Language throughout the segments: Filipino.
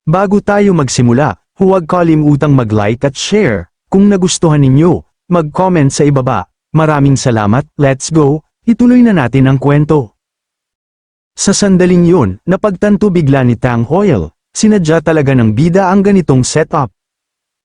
Bago tayo magsimula, huwag kalimutang mag-like at share. Kung nagustuhan ninyo, mag-comment sa ibaba. Maraming salamat, let's go, ituloy na natin ang kwento. Sa sandaling yun, napagtanto bigla ni Tang Hoyle, sinadya talaga ng bida ang ganitong setup.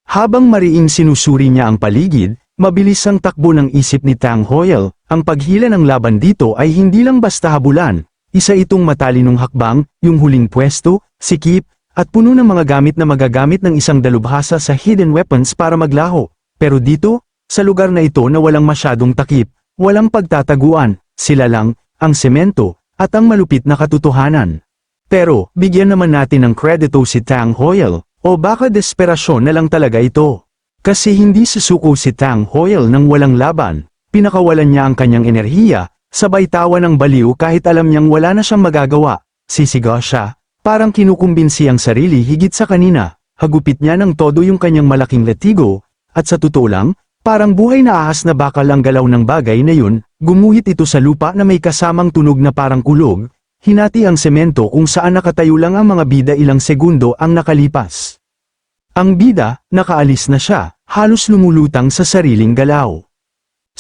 Habang mariing sinusuri niya ang paligid, mabilis ang takbo ng isip ni Tang Hoyle, ang paghila ng laban dito ay hindi lang basta habulan, isa itong matalinong hakbang, yung huling pwesto, sikip, at puno ng mga gamit na magagamit ng isang dalubhasa sa hidden weapons para maglaho. Pero dito, sa lugar na ito na walang masyadong takip, walang pagtataguan, sila lang, ang semento, at ang malupit na katotohanan. Pero, bigyan naman natin ng kredito si Tang Hoyle, o baka desperasyon na lang talaga ito. Kasi hindi susuko si Tang Hoyle nang walang laban, pinakawalan niya ang kanyang enerhiya, sabay tawa ng baliw kahit alam niyang wala na siyang magagawa, sisigaw siya. Parang kinukumbinsi ang sarili higit sa kanina, hagupit niya ng todo yung kanyang malaking latigo, at sa totoo lang, parang buhay na ahas na bakal ang galaw ng bagay na yun, gumuhit ito sa lupa na may kasamang tunog na parang kulog, hinati ang semento kung saan nakatayo lang ang mga bida ilang segundo ang nakalipas. Ang bida, nakaalis na siya, halos lumulutang sa sariling galaw.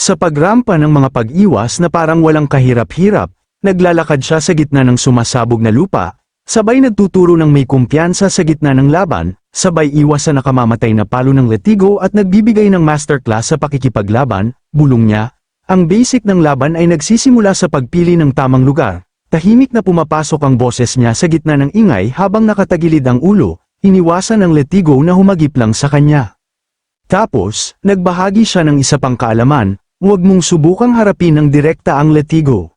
Sa pagrampa ng mga pag-iwas na parang walang kahirap-hirap, naglalakad siya sa gitna ng sumasabog na lupa, sabay nagtuturo ng may kumpiyansa sa gitna ng laban, sabay iwas sa nakamamatay na palo ng latigo at nagbibigay ng masterclass sa pakikipaglaban, bulong niya. Ang basic ng laban ay nagsisimula sa pagpili ng tamang lugar. Tahimik na pumapasok ang boses niya sa gitna ng ingay habang nakatagilid ang ulo, iniwasan ng latigo na humagip lang sa kanya. Tapos, nagbahagi siya ng isa pang kaalaman, huwag mong subukang harapin ng direkta ang latigo.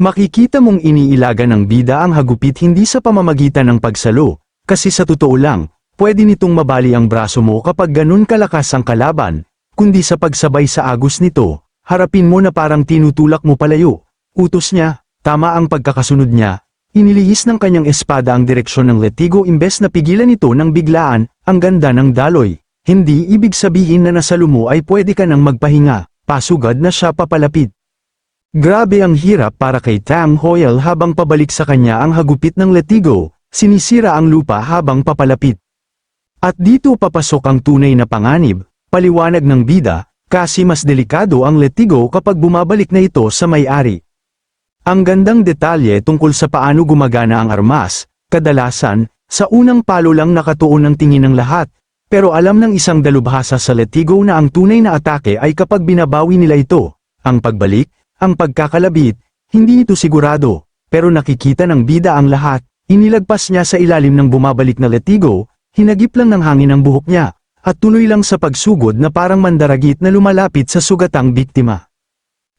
Makikita mong iniilaga ng bida ang hagupit hindi sa pamamagitan ng pagsalo, kasi sa totoo lang, pwede nitong mabali ang braso mo kapag ganun kalakas ang kalaban, kundi sa pagsabay sa agos nito, harapin mo na parang tinutulak mo palayo. Utos niya, tama ang pagkakasunod niya, inilihis ng kanyang espada ang direksyon ng latigo imbes na pigilan ito ng biglaan, ang ganda ng daloy. Hindi ibig sabihin na nasalo mo ay pwede ka nang magpahinga, pasugad na siya papalapit. Grabe ang hirap para kay Tang Hoyle habang pabalik sa kanya ang hagupit ng latigo, sinisira ang lupa habang papalapit. At dito papasok ang tunay na panganib, paliwanag ng bida, kasi mas delikado ang latigo kapag bumabalik na ito sa may-ari. Ang gandang detalye tungkol sa paano gumagana ang armas, kadalasan, sa unang palo lang nakatuon ang tingin ng lahat, pero alam ng isang dalubhasa sa latigo na ang tunay na atake ay kapag binabawi nila ito, ang pagbalik, ang pagkakalabit, hindi ito sigurado, pero nakikita ng bida ang lahat, inilagpas niya sa ilalim ng bumabalik na latigo, hinagip lang ng hangin ang buhok niya, at tuloy lang sa pagsugod na parang mandaragit na lumalapit sa sugatang biktima.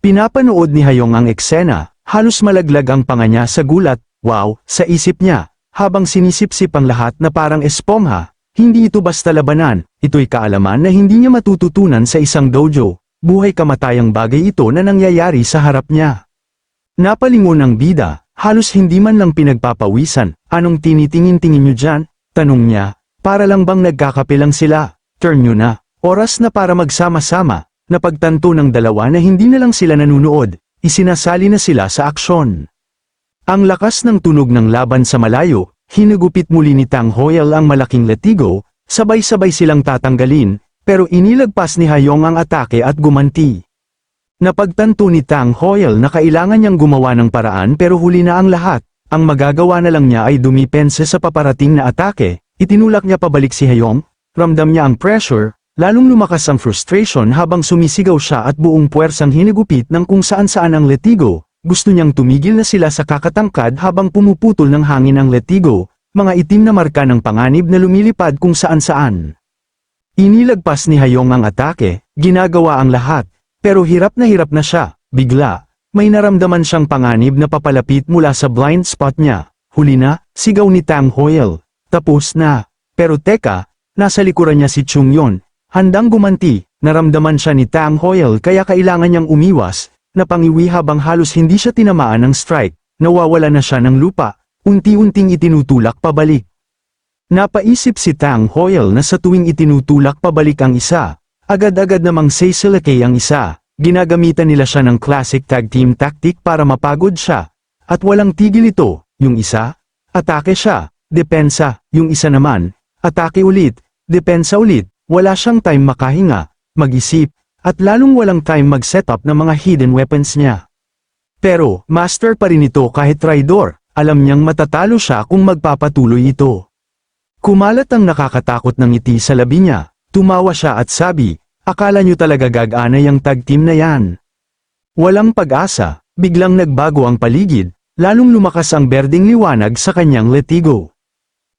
Pinapanood ni Hayong ang eksena, halos malaglag ang panga niya sa gulat, wow, sa isip niya, habang sinisip-sip ang lahat na parang espongha, hindi ito basta labanan, ito'y kaalaman na hindi niya matututunan sa isang dojo. Buhay kamatayang bagay ito na nangyayari sa harap niya. Napalingon ang bida, halos hindi man lang pinagpapawisan, anong tinitingin-tingin niyo dyan? Tanong niya, para lang bang nagkakape lang sila? Turn nyo na, oras na para magsama-sama, napagtanto ng dalawa na hindi na lang sila nanunood, isinasali na sila sa aksyon. Ang lakas ng tunog ng laban sa malayo, hinagupit muli ni Tang Hoyle ang malaking latigo, sabay-sabay silang tatanggalin, pero inilagpas ni Hayong ang atake at gumanti. Napagtanto ni Tang Hoyle na kailangan niyang gumawa ng paraan pero huli na ang lahat, ang magagawa na lang niya ay dumipense sa paparating na atake, itinulak niya pabalik si Hayong, ramdam niya ang pressure, lalong lumakas ang frustration habang sumisigaw siya at buong puwersang hinigupit ng kung saan-saan ang latigo, gusto niyang tumigil na sila sa kakatangkad habang pumuputol ng hangin ang latigo, mga itim na marka ng panganib na lumilipad kung saan-saan. Inilagpas ni Hayong ang atake, ginagawa ang lahat, pero hirap na siya, bigla, may naramdaman siyang panganib na papalapit mula sa blind spot niya, huli na, sigaw ni Tang Hoyle, tapos na, pero teka, nasa likuran niya si Chung Yon, handang gumanti, naramdaman siya ni Tang Hoyle kaya kailangan niyang umiwas, napangiwi habang halos hindi siya tinamaan ng strike, nawawala na siya ng lupa, unti-unting itinutulak pabalik. Napaisip si Tang Hoyle na sa tuwing itinutulak pabalik ang isa, agad-agad namang seisilakay ang isa, ginagamitan nila siya ng classic tag team tactic para mapagod siya, at walang tigil ito, yung isa, atake siya, depensa, yung isa naman, atake ulit, depensa ulit, wala siyang time makahinga, mag-isip, at lalong walang time mag-setup ng mga hidden weapons niya. Pero, master pa rin ito kahit traidor, alam niyang matatalo siya kung magpapatuloy ito. Kumalat ang nakakatakot ng ngiti sa labi niya, tumawa siya at sabi, akala niyo talaga gagana yung tag team na yan. Walang pag-asa, biglang nagbago ang paligid, lalong lumakas ang berdeng liwanag sa kanyang letigo.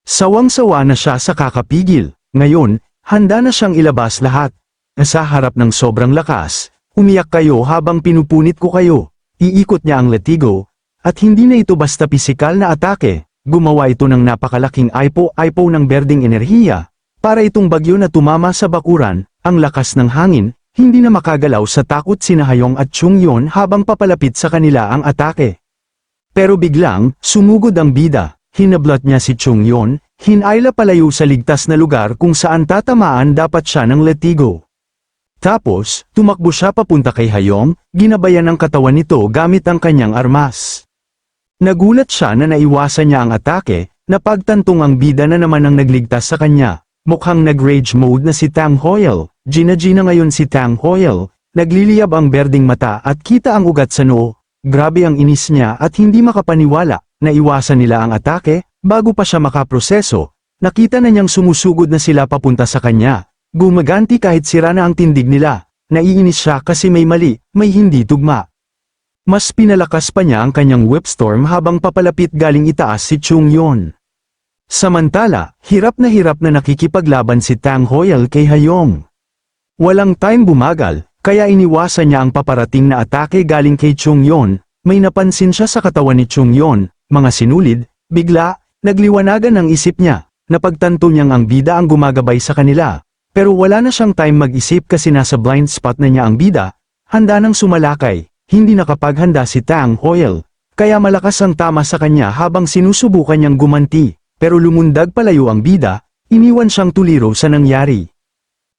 Sawang-sawa na siya sa kakapigil, ngayon, handa na siyang ilabas lahat. Sa harap ng sobrang lakas, umiyak kayo habang pinupunit ko kayo, iikot niya ang letigo, at hindi na ito basta pisikal na atake, gumawa ito ng napakalaking aipo-aipo ng berdeng enerhiya, para itong bagyo na tumama sa bakuran, ang lakas ng hangin, hindi na makagalaw sa takot sina Hayong at Chungyon habang papalapit sa kanila ang atake. Pero biglang, sumugod ang bida, hinablot niya si Chungyon, hinayla palayo sa ligtas na lugar kung saan tatamaan dapat siya ng letigo. Tapos, tumakbo siya papunta kay Hayong, ginabayan ang katawan nito gamit ang kanyang armas. Nagulat siya na naiwasan niya ang atake, napagtantong ang bida na naman ang nagligtas sa kanya. Mukhang nag-rage mode na si Tang Hoyle, Gina ngayon si Tang Hoyle, nagliliyab ang berdeng mata at kita ang ugat sa noo. Grabe ang inis niya at hindi makapaniwala, naiwasan nila ang atake, bago pa siya makaproseso, nakita na niyang sumusugod na sila papunta sa kanya. Gumaganti kahit sira na ang tindig nila, naiinis siya kasi may mali, may hindi tugma. Mas pinalakas pa niya ang kanyang whipstorm habang papalapit galing itaas si Chungyon. Samantala, hirap na nakikipaglaban si Tang Hoyle kay Hayong. Walang time bumagal, kaya iniwasan niya ang paparating na atake galing kay Chungyon, may napansin siya sa katawan ni Chungyon, mga sinulid, bigla, nagliwanagan ang isip niya, napagtanto niyang ang bida ang gumagabay sa kanila. Pero wala na siyang time mag-isip kasi nasa blind spot na niya ang bida, handa nang sumalakay, hindi nakapaghanda si Tang Hoyle, kaya malakas ang tama sa kanya habang sinusubukan niyang gumanti, pero lumundag palayo ang bida, iniwan siyang tuliro sa nangyari.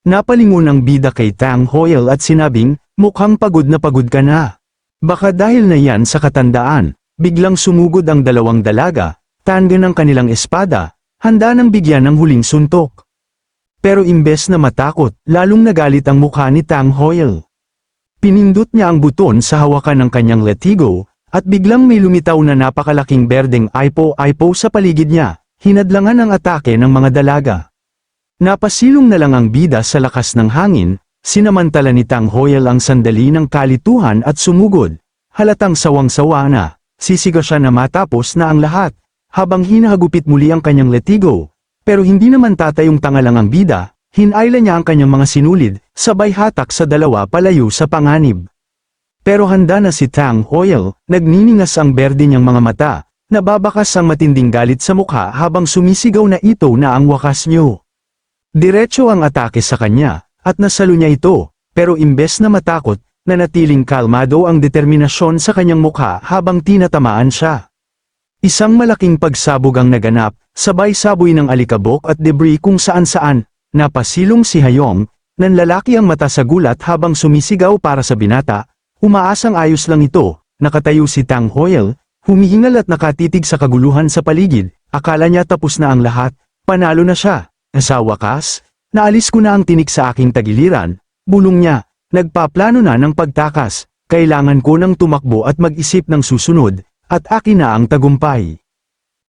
Napalingon ang bida kay Tang Hoyle at sinabing, mukhang pagod ka na. Baka dahil na yan sa katandaan, biglang sumugod ang dalawang dalaga, tanggan ang kanilang espada, handa nang bigyan ng huling suntok. Pero imbes na matakot, lalong nagalit ang mukha ni Tang Hoyle. Pinindot niya ang buton sa hawakan ng kanyang letigo, at biglang may lumitaw na napakalaking berdeng aipo-aipo sa paligid niya, hinadlangan ang atake ng mga dalaga. Napasilong na lang ang bida sa lakas ng hangin, sinamantala ni Tang Hoyle ang sandali ng kalituhan at sumugod, halatang sawang-sawa na, sisiga siya na matapos na ang lahat, habang hinahagupit muli ang kanyang letigo. Pero hindi naman tatayong tanga lang ang bida, hinayla niya ang kanyang mga sinulid, sabay hatak sa dalawa palayo sa panganib. Pero handa na si Tang Hoyle, nagniningas ang berde niyang mga mata, nababakas ang matinding galit sa mukha habang sumisigaw na ito na ang wakas niyo. Diretso ang atake sa kanya, at nasalo niya ito, pero imbes na matakot, nanatiling kalmado ang determinasyon sa kanyang mukha habang tinatamaan siya. Isang malaking pagsabog ang naganap, sabay saboy ng alikabok at debris kung saan-saan, napasilong si Hayong, nanlalaki ang mata sa gulat habang sumisigaw para sa binata, umaasang ayos lang ito, nakatayo si Tang Hoyle, humihingal at nakatitig sa kaguluhan sa paligid, akala niya tapos na ang lahat, panalo na siya, sa wakas, naalis ko na ang tinik sa aking tagiliran, bulong niya, nagpaplano na ng pagtakas, kailangan ko nang tumakbo at mag-isip ng susunod, at akin na ang tagumpay.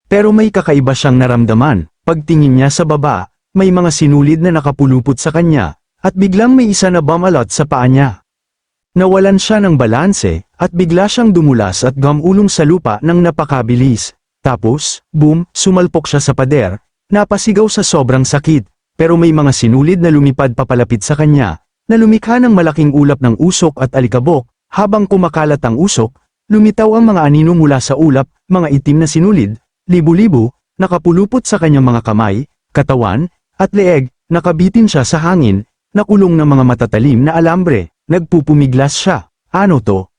Pero may kakaiba siyang naramdaman, pagtingin niya sa baba, may mga sinulid na nakapulupot sa kanya, at biglang may isa na bumalot sa paa niya. Nawalan siya ng balanse, at bigla siyang dumulas at gamulong sa lupa ng napakabilis. Tapos, boom, sumalpok siya sa pader, napasigaw sa sobrang sakit, pero may mga sinulid na lumipad papalapit sa kanya, na lumikha ng malaking ulap ng usok at alikabok, habang kumakalat ang usok, lumitaw ang mga anino mula sa ulap, mga itim na sinulid, libu-libu, nakapulupot sa kanyang mga kamay, katawan, at leeg, nakabitin siya sa hangin, nakulong ng mga matatalim na alambre, nagpupumiglas siya. Ano to?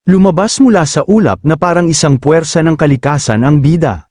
Lumabas mula sa ulap na parang isang puwersa ng kalikasan ang bida.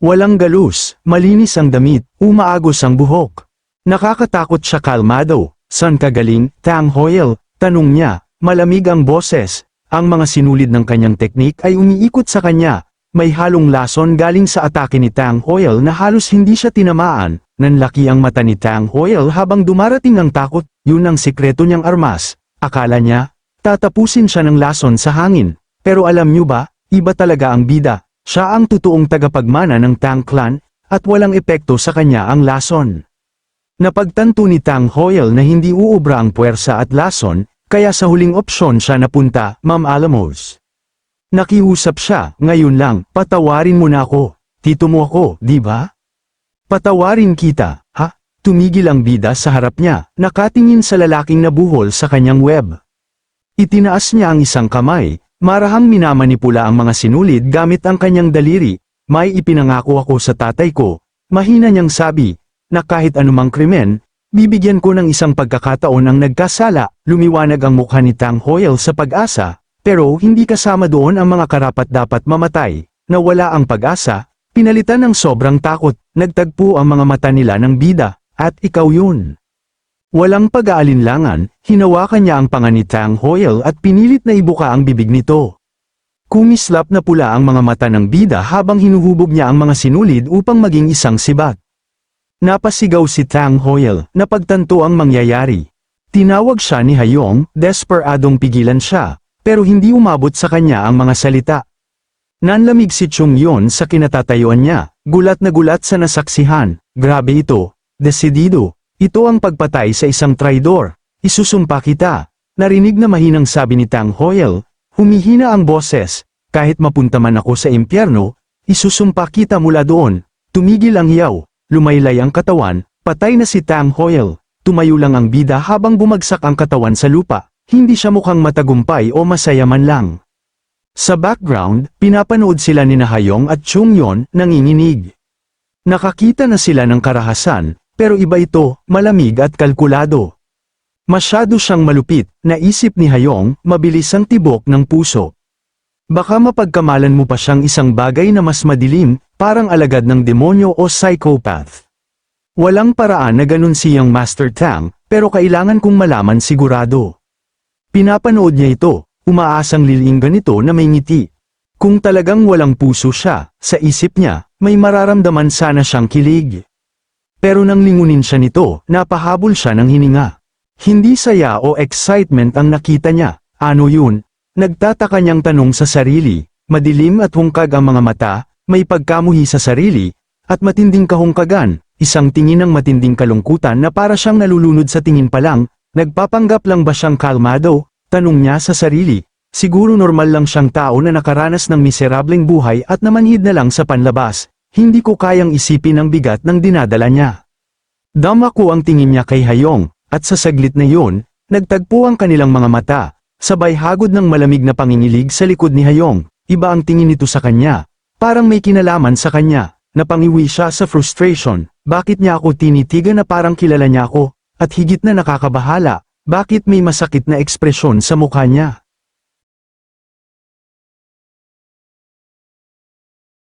Walang galus, malinis ang damit, umaagos ang buhok. Nakakatakot siya kalmado. San ka galing, Tang Hoyle? Tanong niya, malamig ang boses. Ang mga sinulid ng kanyang teknik ay umiikot sa kanya, may halong lason galing sa atake ni Tang Hoyle na halos hindi siya tinamaan. Nanlaki ang mata ni Tang Hoyle habang dumarating ang takot, yun ang sikreto niyang armas. Akala niya, tatapusin siya ng lason sa hangin. Pero alam niyo ba, iba talaga ang bida. Siya ang totoong tagapagmana ng Tang clan, at walang epekto sa kanya ang lason. Napagtanto ni Tang Hoyle na hindi uubra ang puwersa at lason, kaya sa huling opsyon siya napunta, Ma'am Alamos. Nakiusap siya, ngayon lang, patawarin mo na ako. Tito mo ako, di ba? Patawarin kita, ha? Tumigil ang bida sa harap niya, nakatingin sa lalaking nabuhol sa kanyang web. Itinaas niya ang isang kamay, marahang minamanipula ang mga sinulid gamit ang kanyang daliri. May ipinangako ako sa tatay ko, mahina niyang sabi, na kahit anumang krimen, bibigyan ko ng isang pagkakataon ang nagkasala. Lumiwanag ang mukha ni Tang Hoyle sa pag-asa, pero hindi kasama doon ang mga karapat-dapat mamatay. Nawala ang pag-asa, pinalitan ng sobrang takot, nagtagpo ang mga mata nila ng bida, at ikaw yun. Walang pag-aalinlangan, hinawakan niya ang panga ni Tang Hoyle at pinilit na ibuka ang bibig nito. Kumislap na pula ang mga mata ng bida habang hinuhubog niya ang mga sinulid upang maging isang sibat. Napasigaw si Tang Hoyle, napagtanto ang mangyayari. Tinawag siya ni Hayong, desperadong pigilan siya, pero hindi umabot sa kanya ang mga salita. Nanlamig si Chung Yon sa kinatatayuan niya, gulat na gulat sa nasaksihan. Grabe ito, desidido, ito ang pagpatay sa isang traidor. Isusumpa kita. Narinig na mahinang sabi ni Tang Hoyle, humihina ang boses, kahit mapunta man ako sa impyerno, isusumpa kita mula doon. Tumigil ang hiyaw, lumaylay ang katawan, patay na si Tang Hoyle. Tumayo lang ang bida habang bumagsak ang katawan sa lupa, hindi siya mukhang matagumpay o masaya man lang. Sa background, pinapanood sila ni Hayong at Chung Yon, nanginginig. Nakakita na sila ng karahasan, pero iba ito, malamig at kalkulado. Masyado siyang malupit, naisip ni Hayong, mabilis ang tibok ng puso. Baka mapagkamalan mo pa siyang isang bagay na mas madilim, parang alagad ng demonyo o psychopath. Walang paraan na ganun siyang Master Tang, pero kailangan kong malaman sigurado. Pinapanood niya ito. Umaasang liling ganito na may ngiti. Kung talagang walang puso siya, sa isip niya, may mararamdaman sana siyang kilig. Pero nang lingunin siya nito, napahabol siya ng hininga. Hindi saya o excitement ang nakita niya. Ano yun? Nagtataka niyang tanong sa sarili. Madilim at hungkag ang mga mata, may pagkamuhi sa sarili, at matinding kahungkagan, isang tingin ng matinding kalungkutan na para siyang nalulunod sa tingin pa lang. Nagpapanggap lang ba siyang kalmado? Tanong niya sa sarili, siguro normal lang siyang tao na nakaranas ng miserableng buhay at namanhid na lang sa panlabas, hindi ko kayang isipin ang bigat ng dinadala niya. Dama ko ang tingin niya kay Hayong, at sa saglit na yun, nagtagpo ang kanilang mga mata, sabay hagod ng malamig na pangingilig sa likod ni Hayong, iba ang tingin nito sa kanya, parang may kinalaman sa kanya, napangiwi siya sa frustration, bakit niya ako tinitigan na parang kilala niya ako, at higit na nakakabahala. Bakit may masakit na ekspresyon sa mukha niya?